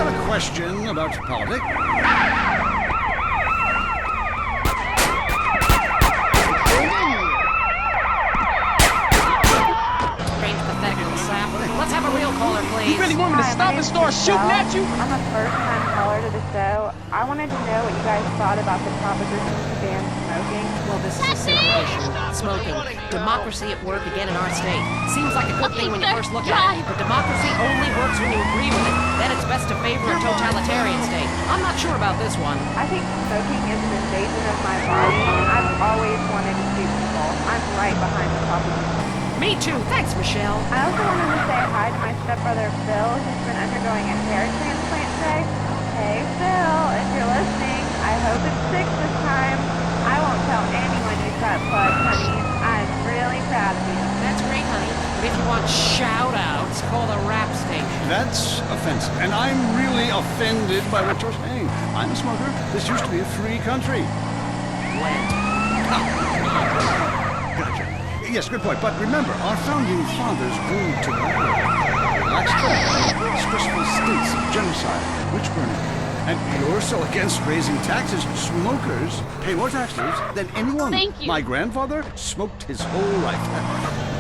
got a question about politics? Let's have a real caller, please. You really want me to stop and start shooting at you? I'm a first-time caller to the show. I wanted to know what you guys thought about the proposition to ban smoking. Well, this is a simple issue. Smoking. Democracy at work again in our state. Seems like a good thing when you first look at it, but democracy only works when you agree with it. Then it's best to favor a totalitarian state. I'm not sure about this one. I think smoking is an invasion of my body, and I've always wanted to shoot people. I'm right behind the proposition. Me too. Thanks, Michelle. I also wanted to say hi to my stepbrother Phil, who's been undergoing a hair transplant today. Hey Phil, if you're listening, I hope it sticks this time. I won't tell anyone you got plugged, honey. I'm really proud of you. That's great, honey. But if you want shout-outs, call the rap station. That's offensive, and I'm really offended by what you're saying. I'm a smoker. This used to be a free country. When? Gotcha. Yes, good point. But remember, our founding fathers ruled to relax travel, stressful states of genocide, witch burning. And you're so against raising taxes. Smokers pay more taxes than anyone. Thank you. My grandfather smoked his whole life.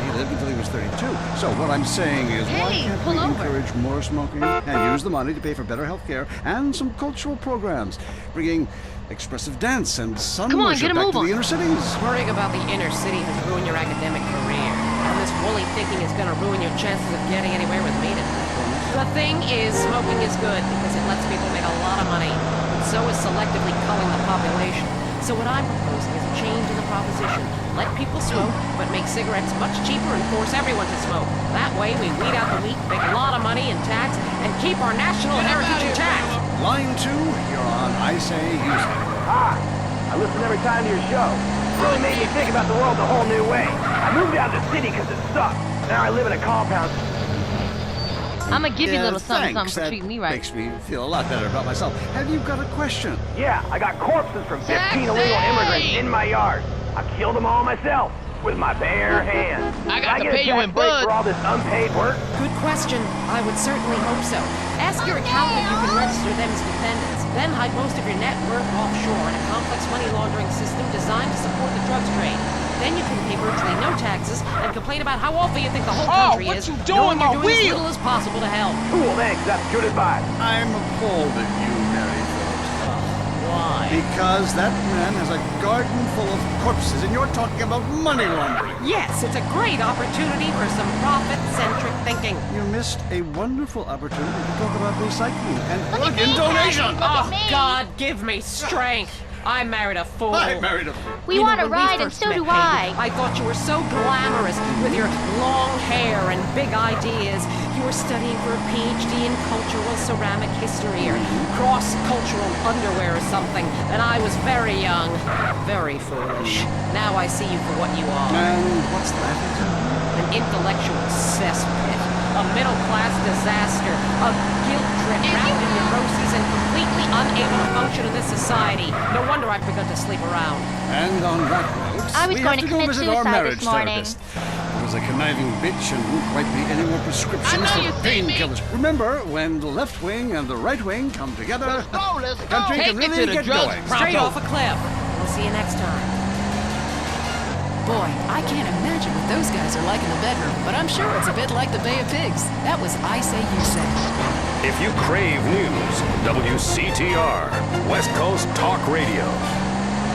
He lived until he was 32. So what I'm saying is, why can't we encourage more smoking and use the money to pay for better health care and some cultural programs, bringing expressive dance and sun worship back to the inner cities? Worrying about the inner city has ruined your academic career. And this woolly thinking is going to ruin your chances of getting anywhere with me tonight. The thing is, smoking is good because it lets people make a lot of money, but so is selectively culling the population. So what I'm proposing is a change in the proposition. Let people smoke, but make cigarettes much cheaper and force everyone to smoke. That way we weed out the weak, make a lot of money in tax, and keep our national heritage intact. Line 2, you're on I Say, You Say. Hi, I listen every time to your show. It really made me think about the world a whole new way. I moved out of the city because it sucked. Now I live in a compound. I'm gonna give you a little something, Thanks. something for treating me right. Makes me feel a lot better about myself. Have you got a question? Yeah, I got corpses from 15 illegal immigrants in my yard. I killed them all myself with my bare hands. I got to Did pay you get a in tax break bud. for all this unpaid work? Good question. I would certainly hope so. Ask your accountant if you can register them as dependents. Then hide most of your net worth offshore in a complex money laundering system designed to support the drugs trade. Then you can pay virtually no taxes and complain about how awful you think the whole country what is, you doing, knowing you're my doing as wheel? little as possible to help. Cool, thanks. That's good advice. I'm appalled at you, Mary Phillips. Why? Because that man has a garden full of corpses, and you're talking about money laundering. Yes, it's a great opportunity for some profit-centric thinking. You missed a wonderful opportunity to talk about recycling and organ donation. Oh, God, give me strength. I married a fool. I married a fool. We You know, want to when we ride, and first so met, do Peggy, I. I thought you were so glamorous with your long hair and big ideas. You were studying for a PhD in cultural ceramic history or cross-cultural underwear or something. And I was very young, very foolish. Now I see you for what you are. And what's that? An intellectual cesspit. A middle-class disaster. A guilt trip wrapped in neuroses and completely unable to function in this society. No wonder I've begun to sleep around. And on that note, I was we going have to go commit visit our suicide marriage this morning. therapist. It was a conniving bitch and won't write me any more prescriptions I know for you see me. painkillers. Remember, when the left wing and the right wing come together, Let's the country Take can it really to the get drugs going. pronto. Straight off a cliff. We'll see you next time. Boy, I can't imagine what those guys are like in the bedroom, but I'm sure it's a bit like the Bay of Pigs. That was I Say You Say. If you crave news, WCTR, West Coast Talk Radio.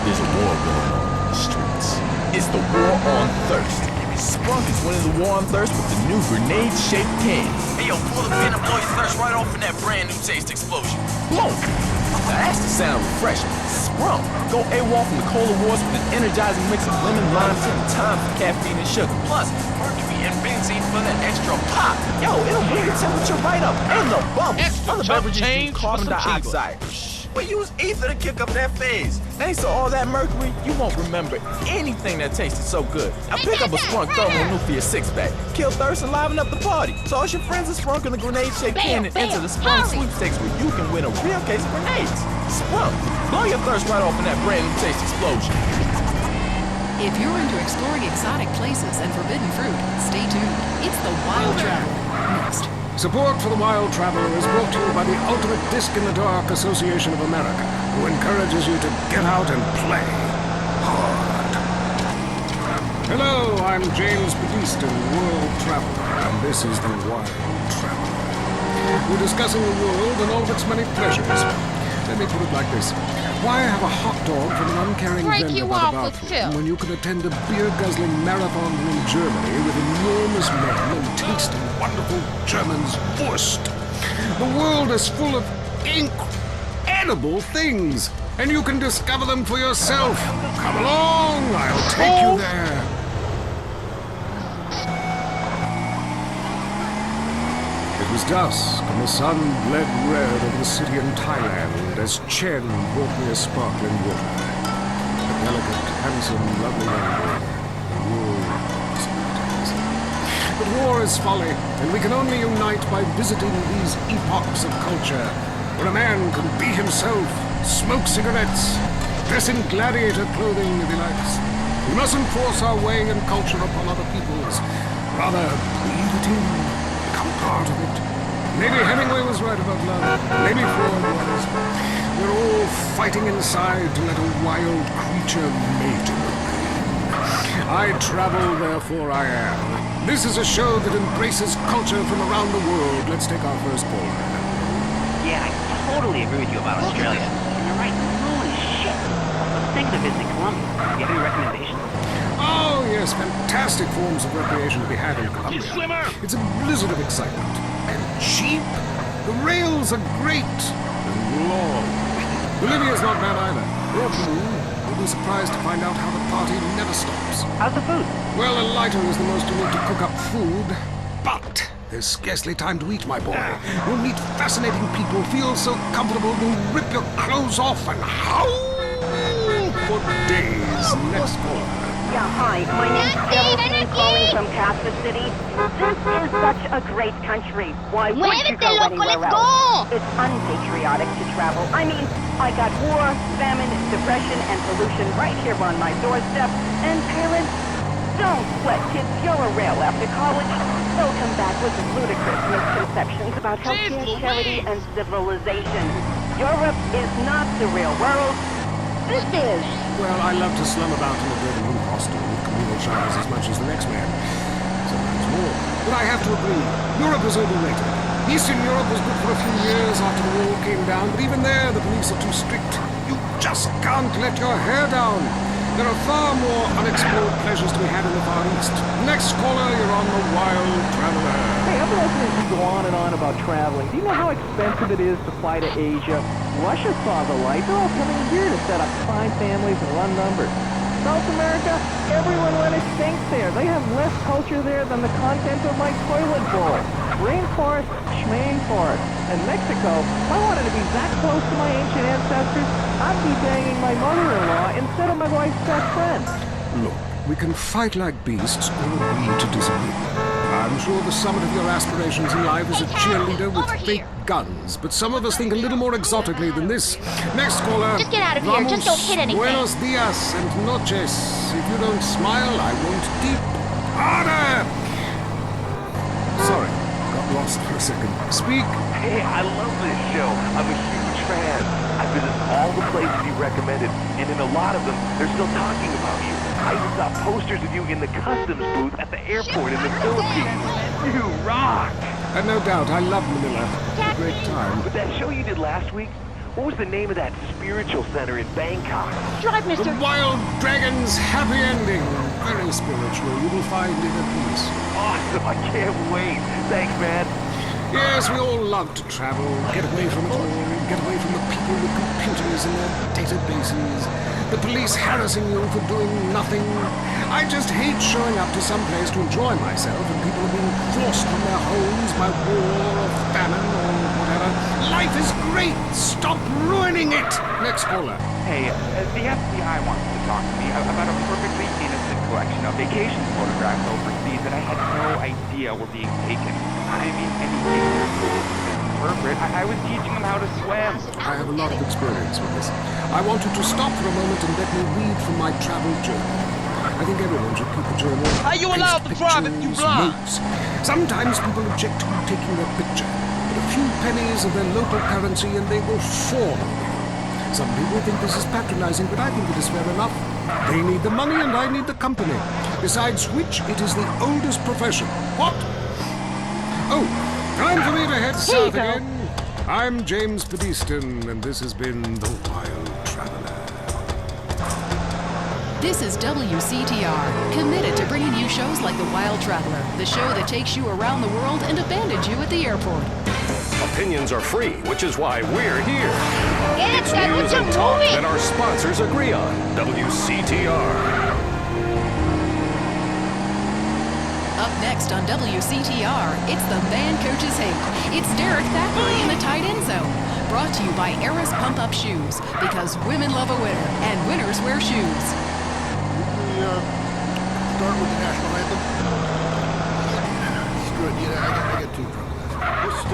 There's a war going on in the streets. It's the war on thirst. Sprunk is winning the war on thirst with the new grenade-shaped can. Hey yo, pull the pin and blow your thirst right off in that brand new taste explosion. Boom! Now that's the sound refreshing. Sprunk. Go AWOL from the cola wars with an energizing mix of lemon, lime, and time for caffeine and sugar. Plus, mercury and benzene for that extra pop. Yo, it'll bring the temperature right up and the bubbles. Extra Other chump beverages change use for carbon some cheaper. dioxide. We use ether to kick up that phase. Thanks to all that mercury, you won't remember anything that tasted so good. Now pick up a Sprunk thermonuclear six-pack. Kill thirst and liven up the party. Toss your friends a Sprunk in the grenade-shaped can and enter the Sprunk sweepstakes where you can win a real case of grenades. Sprunk, blow your thirst right off in that brand new taste explosion. If you're into exploring exotic places and forbidden fruit, stay tuned. It's the Wild Travel. Next. Support for the Wild Traveler is brought to you by the Ultimate Disc in the Dark Association of America, who encourages you to get out and play hard. Hello, I'm James Beeston, World Traveler, and this is the Wild Traveler. We're discussing the world and all of its many pleasures. Let me put it like this. Why have a hot dog from an uncaring Break vendor you by the off with bathroom Phil. when you can attend a beer-guzzling marathon in Germany with enormous men and taste wonderful German's Wurst? The world is full of incredible things, and you can discover them for yourself. Come along, I'll take you there. It was dusk, and the sun bled red over the city in Thailand as Chen brought me a sparkling water. A delicate, handsome, lovely young girl. But war is folly, and we can only unite by visiting these epochs of culture, where a man can be himself, smoke cigarettes, dress in gladiator clothing if he likes. We mustn't force our way and culture upon other people's. Rather, breathe it in. Become part of it. Maybe Hemingway was right about love. Maybe Freud was. We're all fighting inside to let a wild creature mate in the rain. I travel, therefore I am. This is a show that embraces culture from around the world. Let's take our first caller. Yeah, I totally agree with you about Australia. And you're right, holy shit. Let's think of visiting Colombia. Do you have any recommendations? Oh, yes, fantastic forms of recreation to be had in Colombia. It's a blizzard of excitement. And cheap. The rails are great. And long. Bolivia's not bad either. Or Peru. You'll be surprised to find out how the party never stops. How's the food? Well, a lighter is the most you need to cook up food. But there's scarcely time to eat, my boy. You'll meet fascinating people, feel so comfortable, you'll rip your clothes off and howl for days. Next caller. Yeah, hi. My name's Geraldine, calling from Casper City. This is such a great country. Why would you go anywhere else? It's unpatriotic to travel. I mean, I got war, famine, depression, and pollution right here on my doorstep. And parents, don't sweat, kids. You're a rail after college. They'll come back with ludicrous misconceptions about healthcare, charity, and civilization. Europe is not the real world. This is. Well, I love to slum about in a dirty room hostel with communal showers as much as the next man. Sometimes more. But I have to agree, Europe is overrated. Eastern Europe was good for a few years after the wall came down, but even there the police are too strict. You just can't let your hair down. There are far more unexplored pleasures to be had in the Far East. Next caller, you're on the Wild Traveler. Hey, I've been listening to you go on and on about traveling. Do you know how expensive it is to fly to Asia? Russia saw the light. They're all coming here to set up fine families and run numbers. South America, everyone went extinct there. They have less culture there than the contents of my toilet bowl. Rainforest, schmainforest. And Mexico, if I wanted to be that close to my ancient ancestors, I'd be banging my mother-in-law instead of my wife's best friend. Look, we can fight like beasts or agree to disagree. I'm sure the summit of your aspirations in life is a cheerleader with fake guns, but some of us think a little more exotically than this. Next caller. Just get out of here. Just don't hit anything. Buenos dias and noches. If you don't smile, I won't deep. Harder! Sorry, got lost for a second. Speak. Hey, I love this show. I'm a huge fan. I visit all the places you recommended, and in a lot of them, they're still talking about you. I even saw posters of you in the customs booth at the airport in the Philippines. You rock! And no doubt, I love Manila. It's a great time. But that show you did last week, what was the name of that spiritual center in Bangkok? Drive, mister. The Wild Dragon's Happy Ending. Very spiritual. You will find inner peace. Awesome! I can't wait. Thanks, man. Yes, we all love to travel, get away from it all, get away from the people with computers and their databases, the police harassing you for doing nothing. I just hate showing up to some place to enjoy myself and people are being forced from their homes by war or famine or whatever. Life is great! Stop ruining it! Next caller. Hey, the FBI wants to talk to me about a perfectly innocent collection of vacation photographs overseas that I had no idea were being taken. I mean, anything to interpret. I was teaching them how to swim. I have a lot of experience with this. I want you to stop for a moment and let me read from my travel journal. I think everyone should keep a journal. How you allowed to drive if you blind? Notes. Sometimes people object to you taking their picture, but a few pennies of their local currency and they will fawn on you. Some people think this is patronizing, but I think it is fair enough. They need the money and I need the company. Besides which, it is the oldest profession. What? Oh, time for me to head south again. I'm James Pedestin, and this has been The Wild Traveler. This is WCTR, committed to bringing you shows like The Wild Traveler, the show that takes you around the world and abandons you at the airport. Opinions are free, which is why we're here. It's news and talk that our sponsors agree on. WCTR. Up next on WCTR, it's the Man Coaches Hate. It's Derek Thackeray in the tight end zone. Brought to you by Eris Pump Up Shoes, because women love a winner, and winners wear shoes. Start with the national anthem. Screw it, I get too drunk. Just